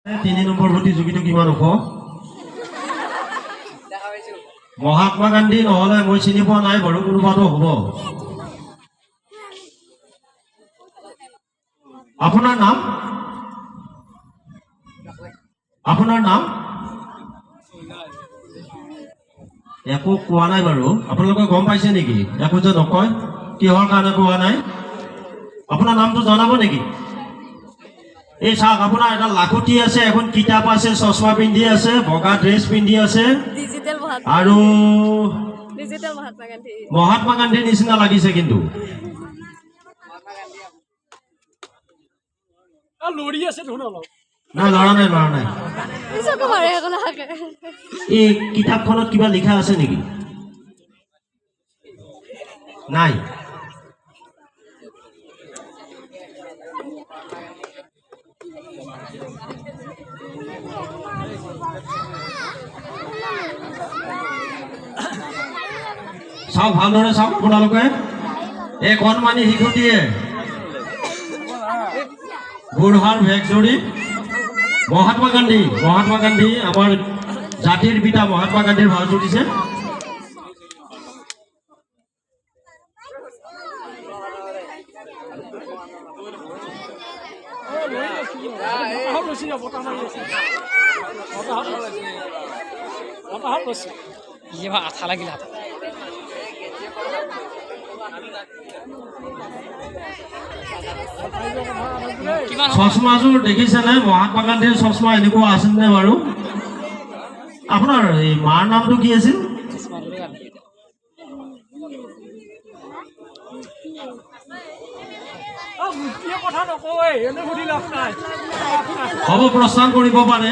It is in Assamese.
তিনি নম্বৰ প্ৰতিযোগিতা কিমান ওখ? মহাত্মা গান্ধী নহলে মই চিনি পোৱা নাই বাৰু, কোনোবাটো হ'ব। আপোনাৰ নাম? আপোনাৰ নাম? একো কোৱা নাই বাৰু। আপোনালোকে গম পাইছে নেকি? একো যে নকয়, কিহৰ কাৰণে কোৱা নাই? আপোনাৰ নামটো জনাব নেকি? এই চাওক, আপোনাৰ এটা লাখুটি আছে, এখন কিতাপ আছে, চশমা পিন্ধি আছে, বগা ড্ৰেছ পিন্ধি আছে, আৰু মহাত্মা গান্ধীৰ নিচিনা লাগিছে কিন্তু। নাই, লৰা নাই, লৰা নাই। এই কিতাপখনত কিবা লিখা আছে নেকি? নাই। চাওক, ভালদৰে চাওক আপোনালোকে। এই কণমানি শিশুটিয়ে বুঢ়াৰ ভেগ জৰি মহাত্মা গান্ধী আমাৰ জাতিৰ পিতা মহাত্মা গান্ধীৰ ভাও জুৰিছে। আঠা লাগিল চশমাযোৰ দেখিছেনে? মহাত্মা গান্ধীৰ চশমা এনেকুৱা আছিল নে বাৰু? আপোনাৰ এই মাৰ নামটো কি আছিল? হ'ব, প্ৰস্থান কৰিব পাৰে।